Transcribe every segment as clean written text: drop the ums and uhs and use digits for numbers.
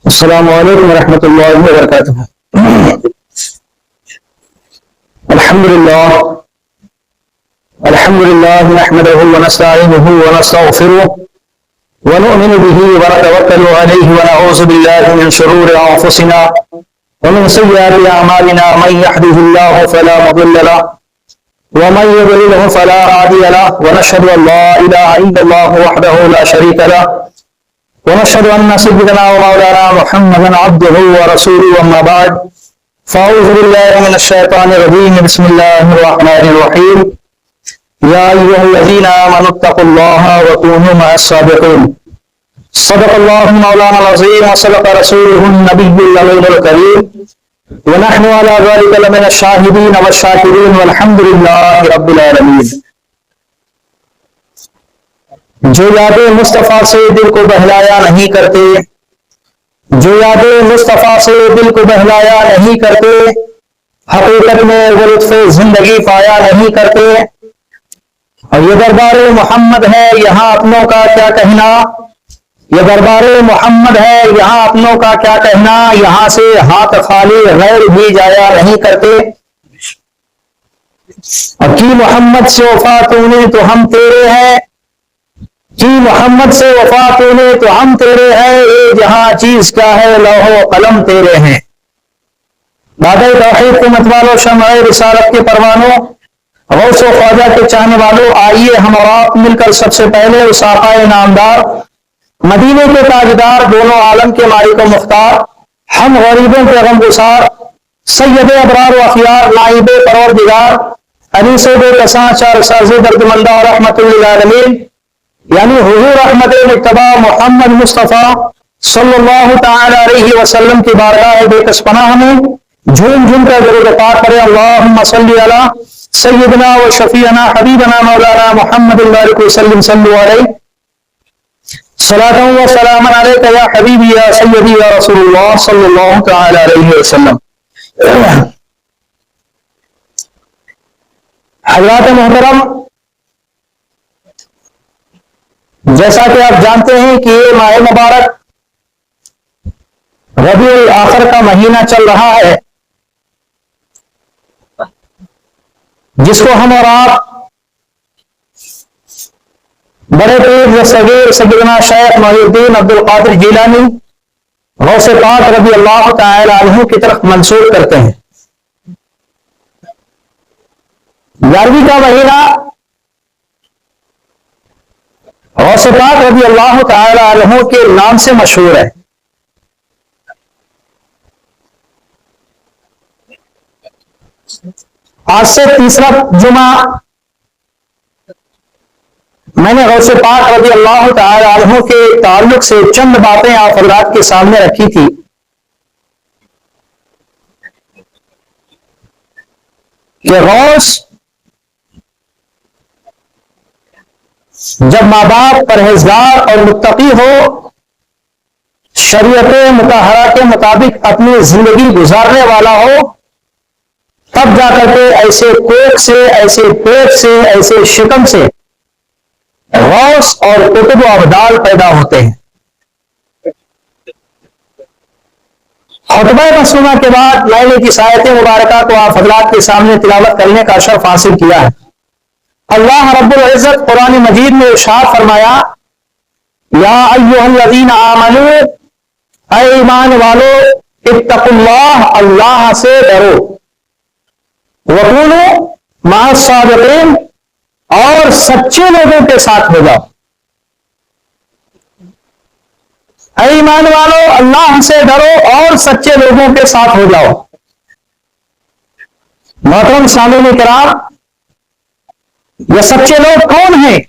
السلام علیکم ورحمۃ اللہ وبرکاتہ۔ الحمد للہ نحمده ونستعینه ونستغفره ونؤمن به ونتوکل علیہ ونعوذ باللہ من شرور انفسنا ومن سیئات اعمالنا، من يهده الله فلا مضل له ومن يضلل فلا هادي له، ونشهد ان لا اله الا الله وحده لا شريك له، ونشهد أن سيدنا ومولانا محمدا عبده ورسوله، أما بعد فأعوذ بالله من الشيطان الرجيم، بسم الله الرحمن الرحيم، يا أيها الذين آمنوا اتقوا الله وكونوا مع الصادقين، صدق الله مولانا العظيم وصدق رسوله النبي الأمين الكريم، ونحن على ذلك لمن الشاهدين والشاكرين، والحمد لله رب العالمين۔ جو یاد مصطفیٰ سے دل کو بہلایا نہیں کرتے، جو یاد مصطفیٰ سے دل کو بہلایا نہیں کرتے، حقیقت میں وہ لطف زندگی پایا نہیں کرتے۔ اور یہ دربار محمد ہے، یہاں اپنوں کا کیا کہنا، یہ دربار محمد ہے، یہاں اپنوں کا کیا کہنا، یہاں سے ہاتھ خالی غیر بھی جایا نہیں کرتے۔ اور کی محمد سے وفا تو نے تو ہم تیرے ہیں، جی محمد سے وفا تو نے تو ہم تیرے ہیں، یہ جہاں چیز کیا ہے لوح و قلم تیرے ہیں۔ بادہ توحید کے مت والوں، شمع رسالت کے پروانوں، غوث و خواجہ کے چاہنے والوں، آئیے ہم اور آپ مل کر سب سے پہلے اس آقا نامدار، مدینے کے تاجدار، دونوں عالم کے مالک و مختار، ہم غریبوں کے غم گسار، سید ابرار و اخیار، نائب پروردگار، علی سے بے کساں چار ساز دردمندہ اور رحمت للعالمین، یعنی حضور احمد مجتبی محمد مصطفیٰ صلی اللہ تعالی علیہ وسلم کی بارگاہ بے کس پناہ میں جھوم جھوم کر درود پاک کریں۔ اللہم صلی علی سیدنا و شفیعنا حبیبنا مولانا محمد بارک وسلم، صلو علیہ صلاۃ و سلام علیک یا حبیبی یا سیدی یا رسول اللہ صلی اللہ تعالی علیہ وسلم۔ حضرات محترم، جیسا کہ آپ جانتے ہیں کہ یہ ماہ مبارک ربیع الاخر کا مہینہ چل رہا ہے، جس کو ہم اور آپ بڑے پیر و صغیر سیدنا شیخ محی الدین عبد القادر جیلانی غوث پاک رضی اللہ تعالی عنہ کی طرف منسوب کرتے ہیں۔ 11ویں کا مہینہ غوث پاک رضی اللہ تعالی عنہ کے نام سے مشہور ہے۔ آج سے تیسرا جمعہ میں نے غوث پاک رضی اللہ تعالی عنہ کے تعلق سے چند باتیں آپ حضرات کے سامنے رکھی تھی کہ غوث جب ماں باپ پرہیزگار اور متقی ہو، شریعت مطہرہ کے مطابق اپنی زندگی گزارنے والا ہو، تب جا کر کے ایسے کوک سے، ایسے پیٹ سے، ایسے شکم سے غوث اور قطب و ابدال پیدا ہوتے ہیں۔ خطبہ مسنونہ کے بعد میں نے اس آیت مبارکہ کو آپ حضرات کے سامنے تلاوت کرنے کا شرف حاصل کیا ہے۔ اللہ رب العزت قرآن مجید میں ارشاد فرمایا، یا ایھا الذین آمنوا، اے ایمان والو، اتقوا اللہ، اللہ سے ڈرو، وکونوا مع الصادقین، اور سچے لوگوں کے ساتھ ہو جاؤ۔ اے ایمان والو، اللہ سے ڈرو اور سچے لوگوں کے ساتھ ہو جاؤ۔ محترم سامعین کرام، یہ سچے لوگ کون ہیں؟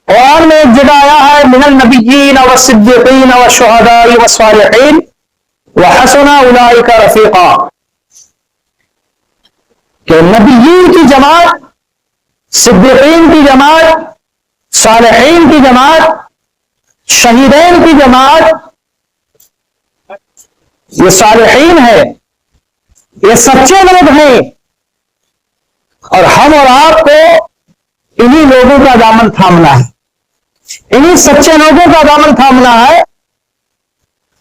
قرآن میں ایک جگہ آیا ہے، من النبیین والصدیقین والشہداء والصالحین وحسن اولئک رفیقا، کہ نبیین کی جماعت، صدیقین کی جماعت، صالحین کی جماعت، شہیدین کی جماعت، یہ صالحین ہے، یہ سچے لوگ ہیں، اور ہم اور آپ کو انہی لوگوں کا دامن تھامنا ہے۔ انہیں سچے لوگوں کا دامن تھامنا ہے.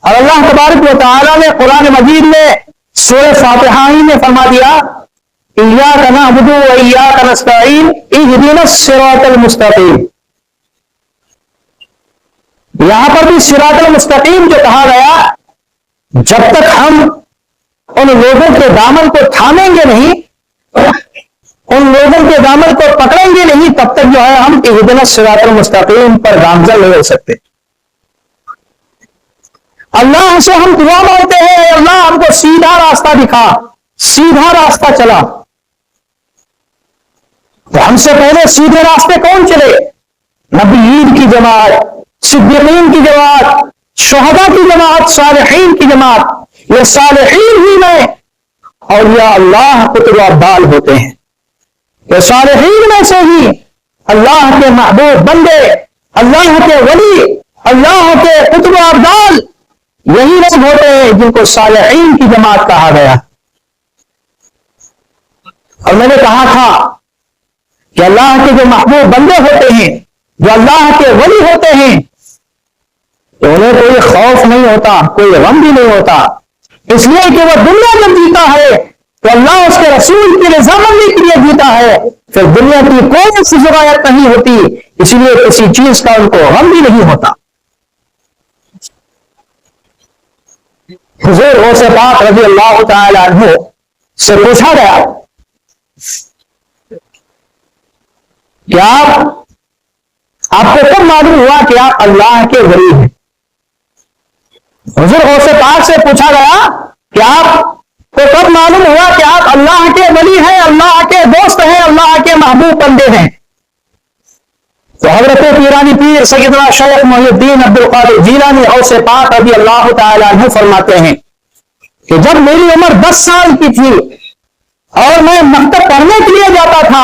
اور اللہ تبارک و تعالیٰ نے قرآن مجید میں سورہ فاتحہ ہی میں فرما دیا ایاک نعبد و ایاک نستعین اہدنا الصراط المستقیم. یہاں پر بھی صراط المستقیم جو کہا گیا، جب تک ہم ان لوگوں کے دامن کو تھامیں گے نہیں، ان لوگوں کے دامن کو پکڑیں گے نہیں، تب تک جو ہے ہم اہدنا الصراط المستقیم پر گامزن نہیں ہو سکتے. اللہ سے ہم دعا مانگتے ہیں اللہ ہم کو سیدھا راستہ دکھا، سیدھا راستہ چلا. تو ہم سے پہلے سیدھے راستے کون چلے؟ نبیین کی جماعت، صدیقین کی جماعت، شہداء کی جماعت، صالحین کی جماعت. یہ صالحین ہی میں اولیاء اللہ قطب ابدال ہوتے ہیں. یہ صالحین میں سے ہی اللہ کے محبوب بندے، اللہ کے ولی، اللہ کے قطب ابدال یہی لوگ ہوتے ہیں جن کو صالحین کی جماعت کہا گیا. اور میں نے کہا تھا کہ اللہ کے جو محبوب بندے ہوتے ہیں، جو اللہ کے ولی ہوتے ہیں، تو انہیں کوئی خوف نہیں ہوتا، کوئی غم بھی نہیں ہوتا، اس لیے کہ وہ دنیا جب جیتا ہے تو اللہ اس کے رسول کی رضامندی کے لیے جیتا ہے. پھر دنیا کی کوئی سی ضرورت نہیں ہوتی، اسی لیے کسی چیز کا ان کو غم بھی نہیں ہوتا. حضور غوث پاک رضی اللہ تعالی عنہ سے پوچھا گیا کہ آپ کو کب معلوم ہوا کہ آپ اللہ کے ولی ہیں؟ حضور غوث پاک سے پوچھا گیا کہ آپ کو کب معلوم ہوا کہ آپ اللہ کے ولی ہیں، اللہ کے دوست ہیں، اللہ کے محبوب بندے ہیں؟ تو حضرت پیرانی پیر سیدنا شیخ محی الدین عبد القادر جیلانی غوث پاک رضی اللہ تعالی عنہ فرماتے ہیں کہ جب میری عمر 10 سال کی تھی اور میں مکتب پڑھنے کے لیے جاتا تھا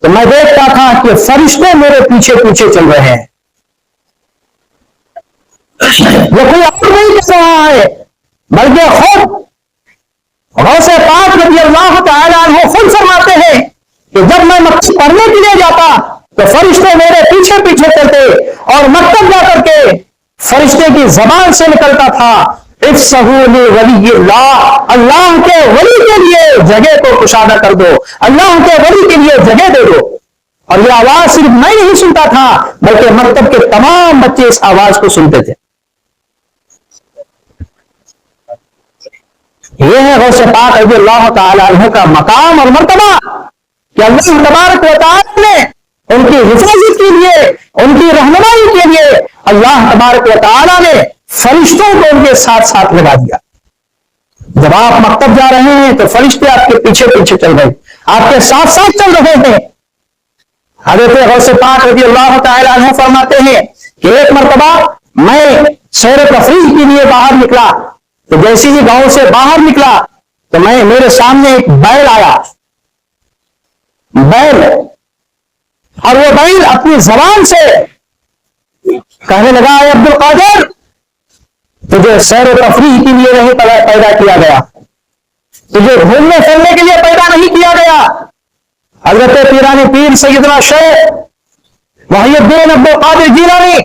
تو میں دیکھتا تھا کہ فرشتے میرے پیچھے پیچھے چل رہے ہیں. یہ کوئی اور نہیں کر رہا ہے بلکہ خود غوث پاک رضی اللہ تعالی عنہ خود فرماتے ہیں کہ جب میں مکتب پڑھنے کے لیے جاتا تو فرشتے میرے پیچھے پیچھے چلتے اور مکتب جا کر کے فرشتے کی زبان سے نکلتا تھا افسحوا لولی اللہ، اللہ کے ولی کے لیے جگہ کو کشادہ کر دو، اللہ کے ولی کے لیے جگہ دے دو. اور یہ آواز صرف میں نہیں سنتا تھا بلکہ مکتب کے تمام بچے اس آواز کو سنتے تھے. یہ ہے غوث پاک رضی اللہ تعالی عنہ کا مقام اور مرتبہ کہ اللہ تبارک و تعالی نے ان کی حفاظت کے لیے، ان کی رہنمائی کے لیے اللہ تبارک و تعالی نے فرشتوں کو ان کے ساتھ ساتھ لگا دیا. جب آپ مکتب جا رہے ہیں تو فرشتے آپ کے پیچھے پیچھے چل رہے ہیں، آپ کے ساتھ ساتھ چل رہے ہیں. حضرت غوث پاک رضی اللہ تعالی عنہ فرماتے ہیں کہ ایک مرتبہ میں سیر تفریح کے لیے باہر نکلا تو جیسے ہی گاؤں سے باہر نکلا تو میرے سامنے ایک بیل آیا، بیل، اور وہ بیل اپنی زبان سے کہنے لگا اے عبد القادر، تجھے سیر و تفریح کے لیے نہیں پیدا کیا گیا، تجھے گھومنے پھرنے کے لیے پیدا نہیں کیا گیا. حضرت پیرانی پیر سیدنا شیخ محی الدین عبد القادر جیلانی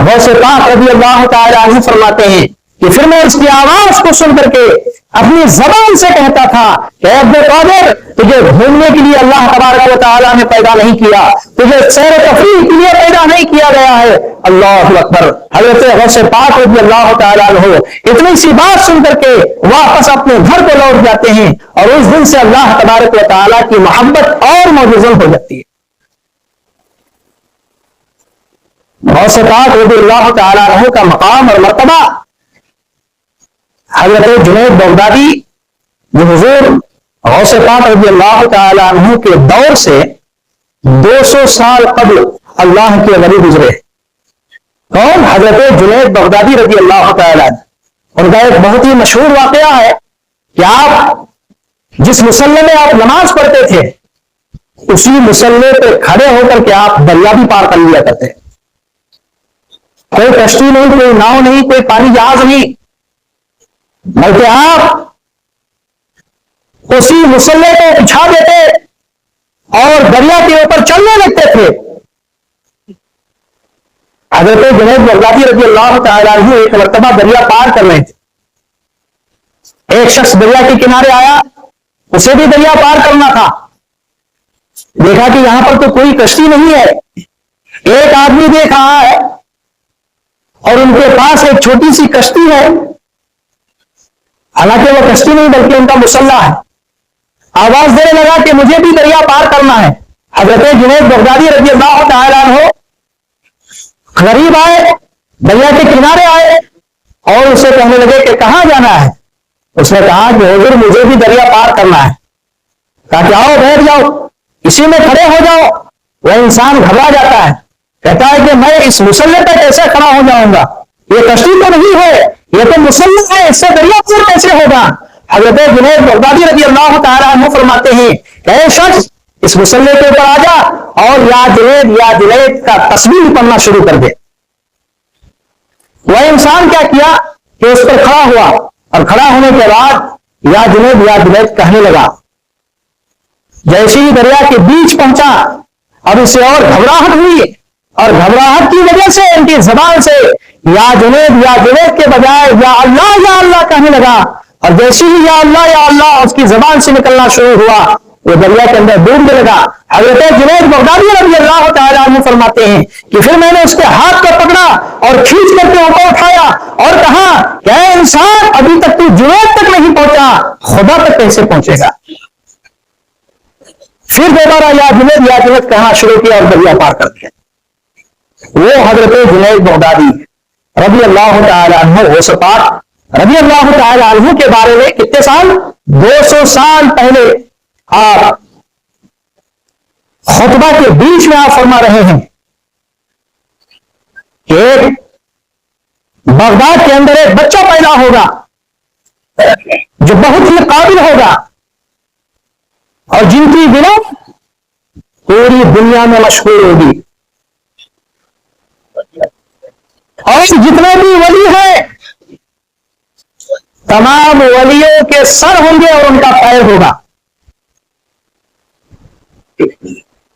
غوث پاک رضی اللہ تعالی عنہ فرماتے ہیں کہ پھر میں اس کی آواز کو سن کر کے اپنی زبان سے کہتا تھا کہ عبد القادر، تجھے گھومنے کے لیے اللہ تبارک و تعالیٰ نے پیدا نہیں کیا، تجھے سیر و تفریح کے لیے پیدا نہیں کیا گیا ہے. اللہ اکبر. حضرت غوث پاک رضی اللہ تعالیٰ عنہ اتنی سی بات سن کر کے واپس اپنے گھر کو لوٹ جاتے ہیں اور اس دن سے اللہ تبارک و تعالیٰ کی محبت اور معجزل ہو جاتی ہے. غوث پاک رضی اللہ تعالیٰ عنہ کا مقام اور مرتبہ حضرت جنید بغدادی جو حضور غوث پاک رضی اللہ تعالی عنہ کے دور سے 200 سال قبل اللہ کے ولی گزرے. کون؟ حضرت جنید بغدادی رضی اللہ تعالی عنہ. ان کا ایک بہت ہی مشہور واقعہ ہے کہ آپ جس مصلی میں آپ نماز پڑھتے تھے اسی مصلی پہ کھڑے ہو کر کے آپ دریا بھی پار کر لیا کرتے. کوئی کشتی نہیں، کوئی ناؤ نہیں، کوئی پانی جہاز نہیں، بلکہ آپ اسی مصلی کو بچھا دیتے اور دریا کے اوپر چلنے لگتے تھے. حضرت جنید بغدادی رضی اللہ تعالیٰ عنہ ایک مرتبہ دریا پار کر رہے تھے. ایک شخص دریا کے کنارے آیا, اسے بھی دریا پار کرنا تھا. دیکھا کہ یہاں پر تو کوئی کشتی نہیں ہے. ایک آدمی دیکھ رہا ہے اور ان کے پاس ایک چھوٹی سی کشتی ہے, حالانکہ وہ کشتی نہیں بلکہ ان کا مسلح ہے. آواز دینے لگا کہ مجھے بھی دریا پار کرنا ہے. حضرت جنید بغدادی رضی اللہ تعالیٰ عنہ غریب آئے, دریا کے کنارے آئے اور اسے کہنے لگے کہ کہاں جانا ہے. اس نے کہا کہ حضور مجھے بھی دریا پار کرنا ہے. کہا کہ آؤ بیٹھ جاؤ, اسی میں کھڑے ہو جاؤ. وہ انسان گھبرا جاتا ہے, کہتا ہے کہ میں اس مسلح پہ کیسے کھڑا ہو جاؤں گا, یہ کشتی تو نہیں ہے, یہ تو مسلح ہے, اس سے دریا پار کیسے ہوگا. حضرت جنید بغدادی رضی اللہ تعالیٰ عنہ فرماتے ہیں کہ اے شخص اس مسلح کے اوپر آ جا اور یا جنید کا تصویر پڑھنا شروع کر دے. وہ انسان کیا کیا کہ اس پر کھڑا ہوا اور کھڑا ہونے کے بعد یا جنید کہنے لگا. جیسے ہی دریا کے بیچ پہنچا اب اسے اور گھبراہٹ ہوئی اور گھبراہٹ کی وجہ سے ان کی زبان سے یا جنید کے بجائے یا اللہ کہنے لگا. اور جیسے ہی یا اللہ اس کی زبان سے نکلنا شروع ہوا وہ دریا کے اندر ڈوبنے لگا. حضرت جنید بغدادی رضی اللہ تعالیٰ عنہ فرماتے ہیں کہ پھر میں نے اس کے ہاتھ کو پکڑا اور کھینچ کر کے اوپر اٹھایا اور کہا کہ اے انسان ابھی تک تو جنید تک نہیں پہنچا, خدا تک کیسے پہنچے گا. پھر دوبارہ یا جنید کہنا شروع کیا اور دریا پار کر دیا. وہ حضرت جنید بغدادی رضی اللہ تعالیٰ عنہ غوث پاک رضی اللہ تعالیٰ عنہ کے بارے میں کتنے سال 200 سال پہلے آپ خطبہ کے بیچ میں آپ فرما رہے ہیں کہ بغداد کے اندر ایک بچہ پیدا ہوگا جو بہت ہی قابل ہوگا اور جن کی بنا پوری دنیا میں مشہور ہوگی. اور جتنے بھی ولی ہیں تمام ولیوں کے سر ہوں گے اور ان کا پیر ہوگا.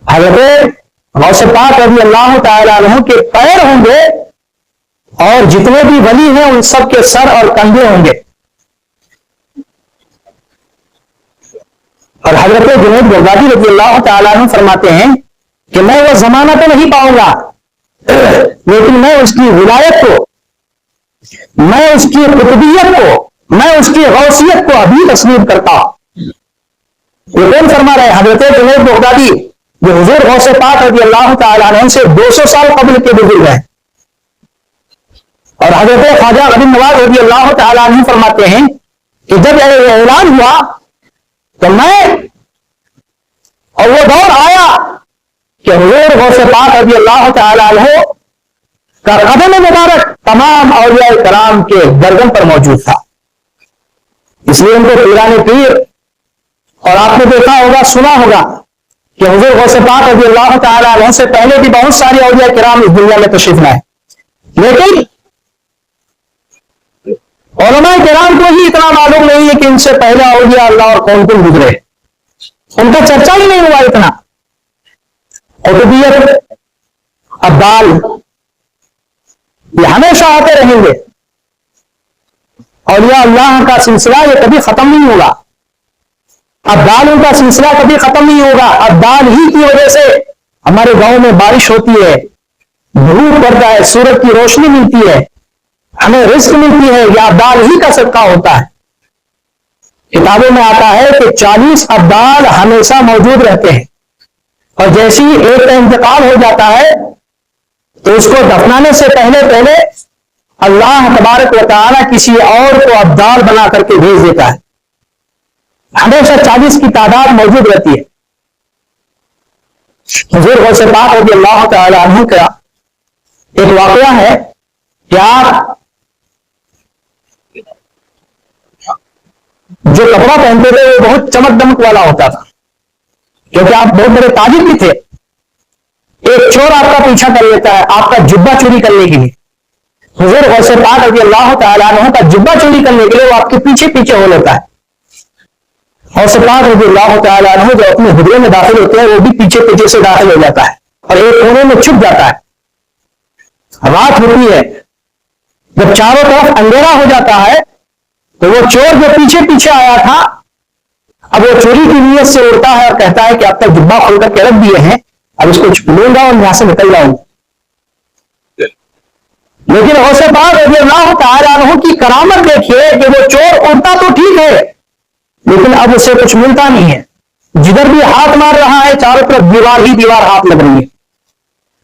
حضرت غوث پاک رضی اللہ تعالیٰ عنہ کے پیر ہوں گے اور جتنے بھی ولی ہیں ان سب کے سر اور کندھے ہوں گے. اور حضرت جنید بغدادی رضی اللہ تعالیٰ عنہ فرماتے ہیں کہ میں وہ زمانہ تو نہیں پاؤں گا لیکن میں اس کی ولایت کو, میں اس کی قطبیت کو, میں اس کی غوثیت کو ابھی تصویر کرتا ہوں. یہ کون فرما رہے ہیں؟ حضرت جنید بغدادی جو حضور غوث پاک رضی اللہ تعالیٰ عنہ سے 200 سال قبل کے بزرگ ہیں. اور حضرت خواجہ غنی نواز رضی اللہ تعالیٰ عنہ فرماتے ہیں کہ جب یہ اعلان ہوا تو میں اور وہ دور آیا کہ حضور غوث پاک رضی اللہ تعالیٰ عنہ کا قدم مبارک تمام اولیاء کرام کے گردن پر موجود تھا. اس لیے ان کو پیران پیر, اور آپ نے دیکھا ہوگا سنا ہوگا کہ حضور غوث پاک رضی اللہ تعالیٰ عنہ سے پہلے بھی بہت سارے اولیاء کرام اس دنیا میں تشریف لائے, لیکن علماء کرام کو ہی اتنا معلوم نہیں ہے کہ ان سے پہلے اولیاء اللہ اور کون کون گزرے, ان کا چرچا ہی نہیں ہوا اتنا. قطبیت, ابدال یہ ہمیشہ آتے رہیں گے. اولیاء اللہ کا سلسلہ یہ کبھی ختم نہیں ہوگا. ابدال کا سلسلہ کبھی ختم نہیں ہوگا. ابدال ہی کی وجہ سے ہمارے گاؤں میں بارش ہوتی ہے, دھوپ پڑتا ہے, سورج کی روشنی ملتی ہے, ہمیں رزق ملتی ہے. یہ ابدال ہی کا صدقہ ہوتا ہے. کتابوں میں آتا ہے کہ 40 ابدال ہمیشہ موجود رہتے ہیں, اور جیسے ہی ایک کا انتقال ہو جاتا ہے تو اس کو دفنانے سے پہلے اللہ تبارک و تعالی کسی اور کو ابدال بنا کر کے بھیج دیتا ہے. ہمیشہ 40 کی تعداد موجود رہتی ہے. حضور غوث پاک رضی اللہ تعالی عنہ کا ایک واقعہ ہے کہ آپ جو کپڑا پہنتے تھے وہ بہت چمک دمک والا ہوتا تھا, کیونکہ آپ بہت بڑے تاجر بھی تھے. ایک چور آپ کا پیچھا کر لیتا ہے آپ کا جبہ چوری کرنے کے لیے. حضور غوث پاک رضی اللہ تعالیٰ عنہ کا جبہ چوری کرنے کے لیے وہ آپ کے پیچھے پیچھے ہو لیتا ہے. غوث پاک رضی اللہ تعالیٰ عنہ جو اپنے حجرے میں داخل ہوتے ہیں وہ بھی پیچھے پیچھے سے داخل ہو جاتا ہے اور ایک کونے میں چھپ جاتا ہے. رات ہوتی ہے، جب چاروں طرف اندھیرا ہو جاتا ہے تو وہ چور جو پیچھے پیچھے آیا تھا اب وہ چوری کی نیت سے اڑتا ہے اور کہتا ہے کہ اب تک ڈبہ کھول کر کے رکھ دیے ہیں، اب اس کو چھوڑوں گا اور یہاں سے نکل جاؤں. لیکن غوث پاک رضی اللہ تعالیٰ عنہ کی کرامت دیکھیے کہ وہ چور اڑتا تو ٹھیک ہے لیکن اب اسے کچھ ملتا نہیں ہے. جدھر بھی ہاتھ مار رہا ہے چاروں طرف دیوار ہی دیوار ہاتھ لگ رہی ہے.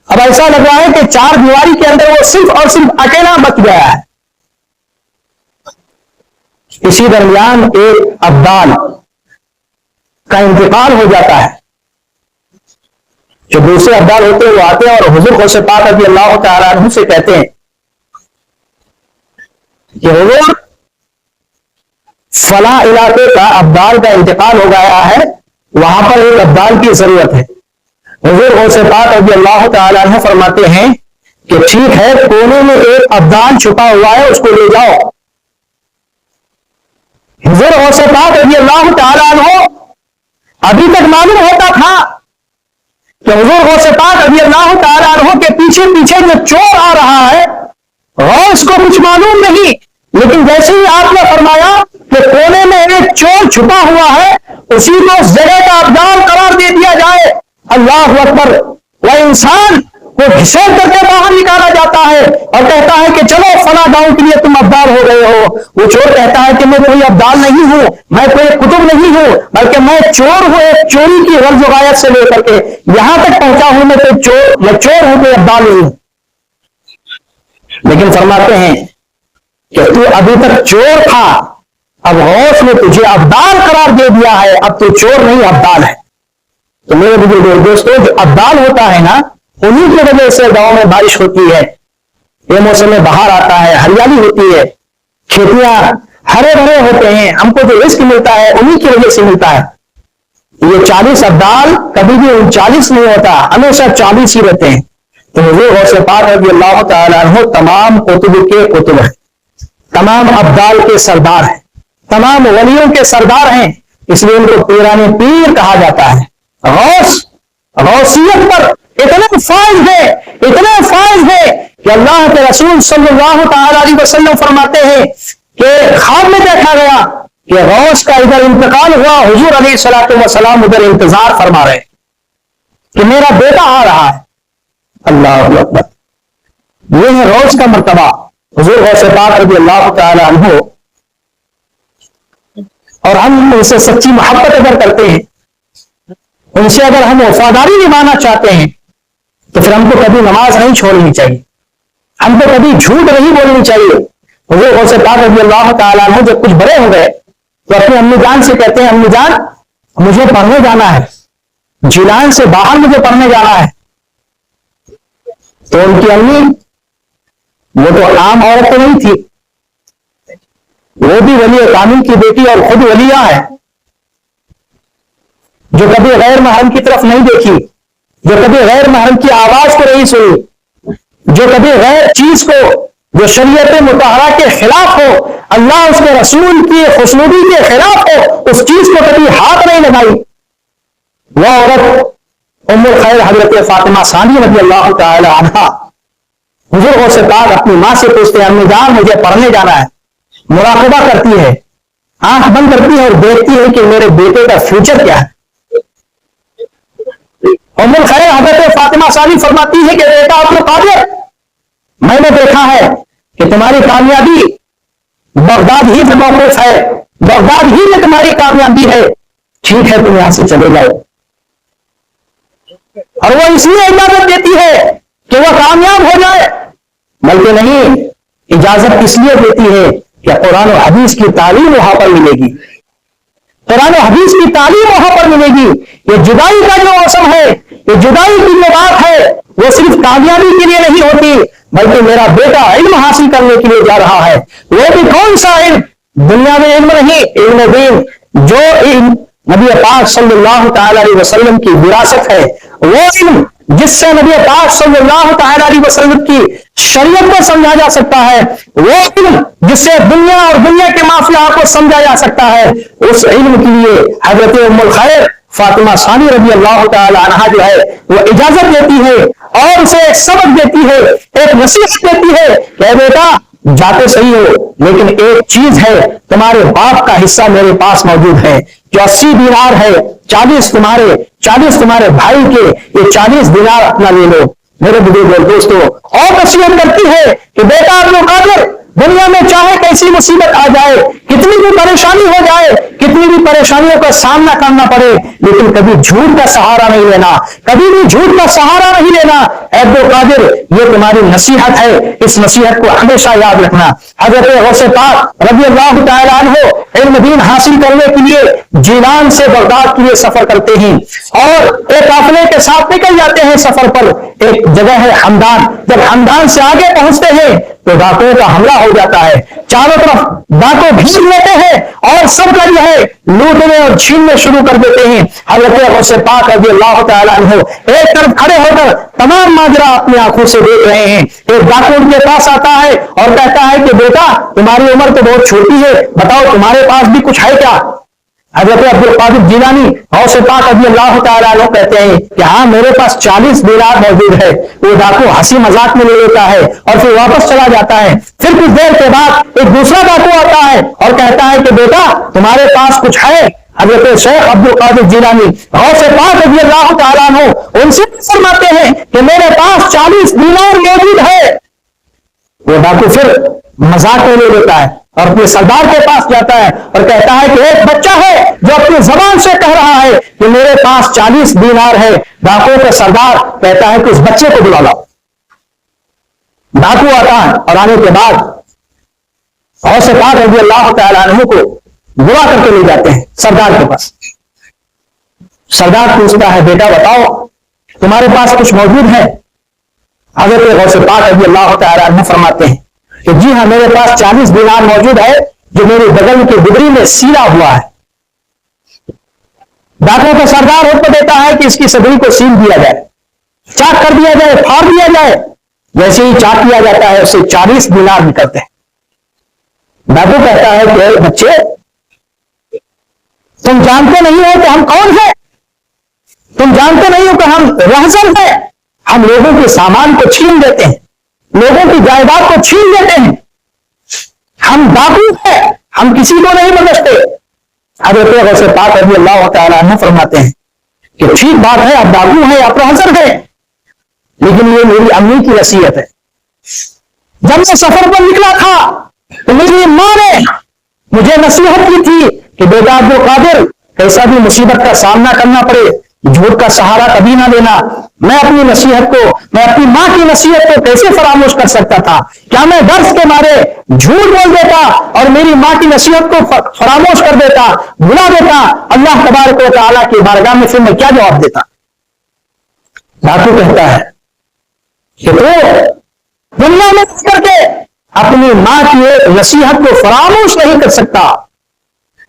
اب ایسا لگ رہا ہے کہ چار دیواری کے اندر وہ صرف اور صرف اکیلا بچ گیا ہے. اسی درمیان ایک ابدال کا انتقال ہو جاتا ہے. جو دوسرے ابدال ہوتے ہیں وہ آتے ہیں اور حضور غوث پاک رضی اللہ تعالیٰ عنہ سے کہتے ہیں کہ حضور فلاں علاقے کا ابدال کا انتقال ہو گیا ہے، وہاں پر ایک ابدال کی ضرورت ہے. حضور غوث پاک رضی اللہ تعالیٰ عنہ فرماتے ہیں کہ ٹھیک ہے، کونے میں ایک ابدال چھپا ہوا ہے، اس کو لے جاؤ. حضور غوث پاک رضی اللہ تعالیٰ عنہ ابھی تک معلوم ہوتا تھا کہ حضور غوث پاک رضی اللہ تعالیٰ عنہ کے پیچھے پیچھے جو چور آ رہا ہے غوث کو کچھ معلوم نہیں، لیکن جیسے ہی آپ نے فرمایا کہ کونے میں ایک چور چھپا ہوا ہے اسی کو اس جگہ کا ابدال قرار دے دیا جائے. اللہ اکبر. وہ انسان وہ گھسیٹ کر کے باہر نکالا جاتا ہے اور کہتا ہے کہ چلو فلاں گاؤں کے لیے تم ابدال ہو گئے ہو. وہ چور کہتا ہے کہ میں کوئی ابدال نہیں ہوں، میں کوئی قطب نہیں ہوں، بلکہ میں چور ہوں. ایک چوری کی غرض و غایت سے لے کر کے یہاں تک پہنچا ہوں، میں چور ہوں، کوئی ابدال نہیں ہوں. لیکن فرماتے ہیں کہ تو ابھی تک چور تھا، اب غوث نے تجھے ابدال قرار دے دیا ہے، اب تو چور نہیں ابدال ہے. تو میرے بزرگ دوستوں، جو ابدال ہوتا ہے نا انہی کی وجہ سے گاؤں میں بارش ہوتی ہے، یہ موسم بہار آتا ہے، ہریالی ہوتی ہے، کھیتیاں ہرے بھرے ہوتے ہیں، ہم کو جو رزق ملتا ہے انہی کی وجہ سے ملتا ہے. یہ 40 ابدال کبھی بھی 39 نہیں ہوتا، ہمیشہ 40 ہی رہتے ہیں. تو حضور غوث پاک رضی اللہ تعالیٰ عنہ تمام قطب کے قطب ہیں، تمام ابدال کے سردار ہیں، تمام ولیوں کے سردار ہیں، اس لیے ان کو پیران پیر کہا جاتا ہے. غوثیت پر اتنے فائز ہے کہ اللہ کے رسول صلی اللہ تعالی علیہ وسلم فرماتے ہیں کہ خواب میں دیکھا گیا کہ غوث کا ادھر انتقال ہوا، حضور علیہ الصلوۃ والسلام ادھر انتظار فرما رہے کہ میرا بیٹا آ رہا ہے. اللہ اکبر. یہ ہے غوث کا مرتبہ. حضور غوث پاک رضی اللہ تعالی عنہ، اور ہم ان سے سچی محبت اگر کرتے ہیں، ان سے اگر ہم وفاداری نبھانا چاہتے ہیں تو پھر ہم کو کبھی نماز نہیں چھوڑنی چاہیے، ہم کو کبھی جھوٹ نہیں بولنی چاہیے. حضور غوث پاک رضی اللہ تعالیٰ عنہ جب کچھ بڑے ہو گئے تو اپنی امی جان سے کہتے ہیں امی جان مجھے پڑھنے جانا ہے، جیلان سے باہر مجھے پڑھنے جانا ہے. تو ان کی امی وہ تو عام عورت تو نہیں تھی، وہ بھی ولی کامل کی بیٹی اور خود ولیہ ہے، جو کبھی غیر محرم کی طرف نہیں دیکھی، جو کبھی غیر محرم کی آواز کو نہیں سنی، جو کبھی غیر چیز کو جو شریعت مطہرہ کے خلاف ہو، اللہ اس کے رسول کی خوشنودی کے خلاف ہو، اس چیز کو کبھی ہاتھ نہیں لگائی. وہ عورت ام الخیر حضرت فاطمہ ثانی رضی اللہ تعالی عنہا حضور غوث پاک اپنی ماں سے پوچھتے ہیں امی جان مجھے پڑھنے جانا ہے. مراقبہ کرتی ہے، آنکھ بند کرتی ہے اور دیکھتی ہے کہ میرے بیٹے کا فیوچر کیا ہے. ام الخیر حضرت فاطمہ ثانی فرماتی ہے کہ بیٹا عبد القادر، میں نے دیکھا ہے کہ تمہاری کامیابی بغداد ہی میں موقف ہے، بغداد ہی میں تمہاری کامیابی ہے، ٹھیک ہے تم یہاں سے چلے جاؤ. اور وہ اس لیے اجازت دیتی ہے کہ وہ کامیاب ہو جائے، بلکہ نہیں، اجازت اس لیے دیتی ہے کہ قرآن و حدیث کی تعلیم وہاں پر ملے گی، قرآن و حدیث کی تعلیم وہاں پر ملے گی. یہ جدائی کا جو موسم ہے، یہ جدائی کی جو بات ہے وہ صرف کامیابی کے لیے نہیں ہوتی، بلکہ میرا بیٹا علم حاصل کرنے کے لیے جا رہا ہے. وہ بھی کون سا علم؟ دنیا میں علم نہیں، علم دین. جو علم نبی پاک صلی اللہ تعالی علیہ وسلم کی وراثت ہے، وہ علم جس سے نبی پاک صلی اللہ تعالی علیہ وسلم کی شریعت کو سمجھا جا سکتا ہے، وہ علم جس سے دنیا اور دنیا کے مافیا کو سمجھا جا سکتا ہے، اس علم کے لیے حضرت ام الخیر فاطمہ ثانی رضی اللہ تعالی عنہا جو ہے وہ اجازت دیتی ہے اور اسے ایک سبق دیتی ہے، ایک نصیحت دیتی ہے کہ بیٹا جاتے صحیح ہو، لیکن ایک چیز ہے، تمہارے باپ کا حصہ میرے پاس موجود ہے جو 80 دینار ہے، 40 تمہارے بھائی کے، یہ 40 دینار اپنا لے لو۔ میرے بزرگ دوستوں، اور نصیحت کرتی ہے کہ بیٹا عبد القادر، دنیا میں چاہے کیسی مصیبت آ جائے، کتنی بھی پریشانی ہو جائے، کتنی بھی پریشانیوں کا سامنا کرنا پڑے، لیکن کبھی جھوٹ کا سہارا نہیں لینا، کبھی بھی جھوٹ کا سہارا نہیں لینا۔ عبد القادر، یہ تمہاری نصیحت ہے، اس نصیحت کو ہمیشہ یاد رکھنا۔ حضرت غوث پاک رضی اللہ تعالی عنہ علم دین حاصل کرنے کے لیے جیلان سے بغداد کے لیے سفر کرتے ہیں اور ایک قافلے کے ساتھ نکل جاتے ہیں سفر پر۔ ایک جگہ ہے حمدان، جب حمدان سے آگے پہنچتے ہیں تو ڈاکوؤں کا حملہ ہو جاتا ہے، چاروں طرف ڈاکو بھیڑ لیتے ہیں اور سب کا جو ہے لوٹنے اور چھیننے شروع کر دیتے ہیں۔ حضرت غوث پاک رضی اللہ تعالی عنہ ایک طرف کھڑے ہو کر تمام ماجرا اپنی آنکھوں سے دیکھ رہے ہیں۔ ایک ڈاکو ان کے پاس آتا ہے اور کہتا ہے کہ بیٹا تمہاری عمر تو بہت چھوٹی ہے، بتاؤ تمہارے پاس بھی کچھ ہے کیا؟ حضرت عبد القادر جیلانی غوث پاک رضی اللہ تعالی عنہ کہتے ہیں کہ ہاں میرے پاس 40 دینار موجود ہے۔ وہ ڈاکو ہنسی مذاق میں لے لیتا ہے اور پھر واپس چلا جاتا ہے۔ پھر کچھ دیر کے بعد ایک دوسرا ڈاکو آتا ہے اور کہتا ہے کہ بیٹا تمہارے پاس کچھ ہے؟ حضرت شیخ عبد القادر جیلانی غوث پاک رضی اللہ تعالی عنہ ان سے فرماتے ہیں کہ میرے پاس 40 دینار موجود ہے۔ وہ ڈاکو پھر مذاق میں لے لیتا ہے اور اپنے سردار کے پاس جاتا ہے اور کہتا ہے کہ ایک بچہ ہے جو اپنی زبان سے کہہ رہا ہے کہ میرے پاس 40 دینار ہے۔ ڈاکو کا سردار کہتا ہے کہ اس بچے کو بلا لاؤ۔ ڈاکو آتا ہے اور آنے کے بعد غوث پاک رضی اللہ تعالی عنہ کو بلا کر کے لے جاتے ہیں سردار کے پاس۔ سردار پوچھتا ہے بیٹا بتاؤ تمہارے پاس کچھ موجود ہے؟ حضرت غوث پاک رضی اللہ تعالی عنہ فرماتے ہیں کہ جی ہاں میرے پاس 40 دینار موجود ہے جو میرے بغل کے گدری میں سیلا ہوا ہے۔ ڈاکو کا سردار حکم دیتا ہے کہ اس کی صدری کو سیل دیا جائے، چاک کر دیا جائے، پھاڑ دیا جائے۔ جیسے ہی چاک کیا جاتا ہے اسے 40 دینار نکلتے ہیں۔ ڈاکو کہتا ہے کہ اے بچے تم جانتے نہیں ہو کہ ہم کون ہیں، تم جانتے نہیں ہو کہ ہم رہزن ہیں، ہم لوگوں کے سامان کو چھین دیتے ہیں، لوگوں کی جائیداد کو چھین لیتے ہیں، ہم ڈاکو ہیں، ہم کسی کو نہیں بخشتے۔ حضرت غوث پاک رضی اللہ تعالی عنہ فرماتے ہیں کہ ٹھیک بات ہے آپ ڈاکو ہیں، آپ رہزن ہیں، لیکن یہ میری امی کی وصیت ہے۔ جب میں سفر پر نکلا تھا تو میری ماں نے مجھے نصیحت کی تھی کہ بیٹا عبد القادر کیسا بھی مصیبت کا سامنا کرنا پڑے جھوٹ کا سہارا کبھی نہ لینا۔ میں اپنی نصیحت کو، میں اپنی ماں کی نصیحت کو کیسے فراموش کر سکتا تھا؟ کیا میں درس کے مارے جھوٹ بول دیتا اور میری ماں کی نصیحت کو فراموش کر دیتا، بھلا دیتا؟ اللہ تبارک و تعالیٰ کی بارگاہ میں پھر میں کیا جواب دیتا؟ ڈاکو کہتا ہے کہ تو دنیا میں کر کے اپنی ماں کی نصیحت کو فراموش نہیں کر سکتا،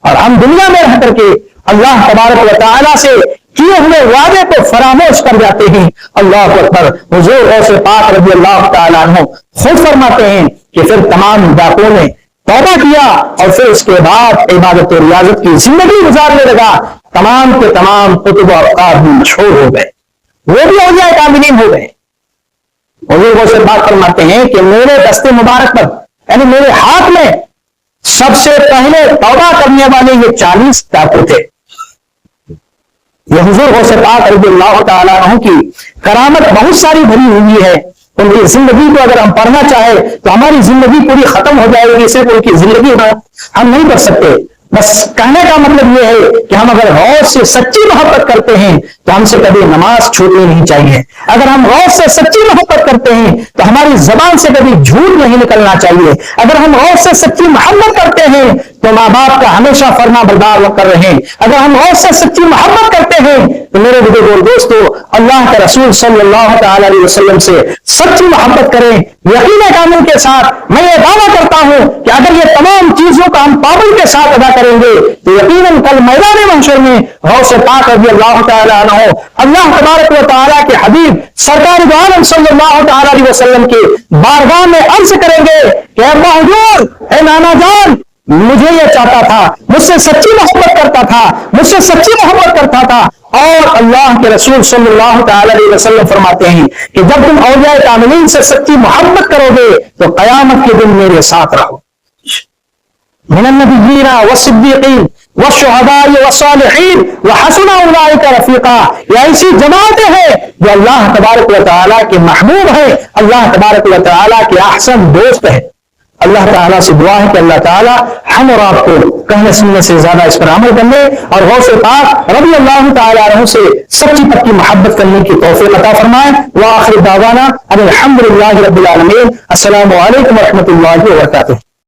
اور ہم دنیا میں رہ کر کے اللہ تبارک و تعالیٰ سے کیے ہوئے وعدے کو فراموش کر جاتے ہیں۔ اللہ اکبر۔ حضور غوث پاک رضی اللہ تعالیٰ عنہ خود فرماتے ہیں کہ پھر تمام ڈاکوؤں نے توبہ کیا اور پھر اس کے بعد عبادت و ریاضت کی زندگی گزارنے لگا۔ تمام کے تمام کتب و افکار بھی مشہور ہو گئے، وہ بھی اولیاء کاملین ہو گئے۔ حضور غوث پاک فرماتے ہیں کہ میرے دست مبارک پر یعنی میرے ہاتھ میں سب سے پہلے توبہ کرنے والے یہ 40 ڈاکو تھے۔ یہ حضور غوث پاک رضی اللہ تعالیٰ عنہ کی کرامت بہت ساری بھری ہوئی ہے۔ ان کی زندگی کو اگر ہم پڑھنا چاہے تو ہماری زندگی پوری ختم ہو جائے گی، صرف ان کی زندگی ہم نہیں پڑھ سکتے۔ بس کہنے کا مطلب یہ ہے کہ ہم اگر غوث سے سچی محبت کرتے ہیں تو ہم سے کبھی نماز چھوٹنی نہیں چاہیے۔ اگر ہم غوث سے سچی محبت کرتے ہیں تو ہماری زبان سے کبھی جھوٹ نہیں نکلنا چاہیے۔ اگر ہم غوث سے سچی محبت کرتے ہیں تو ماں باپ کا ہمیشہ فرما بردار کر رہے ہیں. اگر ہم غوث سے سچی محبت کرتے ہیں تو میرے بزرگوں دوستو اللہ کے رسول صلی اللہ تعالی علیہ وسلم سے سچی محبت کریں یقین کامل کے ساتھ. میں یہ دعویٰ کرتا ہوں کہ اگر یہ تمام چیزوں کا ہم پابند کے ساتھ ادا کریں گے تو یقیناً کل میدان محشر میں غوث پاک رضی اللہ تعالی عنہ اللہ تبارک و تعالی کے حبیب سرکار دو عالم صلی اللہ تعالی علیہ وسلم کی بارگاہ میں عرض کریں گے کہ ابا حضور، اے نانا جان، مجھے یہ چاہتا تھا، مجھ سے سچی محبت کرتا تھا، مجھ سے سچی محبت کرتا تھا. اور اللہ کے رسول صلی اللہ تعالی علیہ وسلم فرماتے ہیں کہ جب تم اولیاء کاملین سے سچی محبت کرو گے تو قیامت کے دن میرے ساتھ رہو. من النبیین والصدیقین والشہداء والصالحین وحسن اولئک رفیقا. یہ ایسی جماعتیں ہیں جو اللہ تبارک و تعالیٰ کے محبوب ہیں، اللہ تبارک و تعالیٰ کے احسن دوست ہیں. اللہ تعالیٰ سے دعا ہے کہ اللہ تعالیٰ ہم اور آپ کو کہنے سننے سے زیادہ اس پر عمل کرنے اور غوث پاک رضی اللہ تعالیٰ عنہ سے سچی پکی محبت کرنے کی توفیق عطا فرمائے. وآخر دعوانا ان الحمد للہ رب العالمین. السلام علیکم ورحمۃ اللہ وبرکاتہ.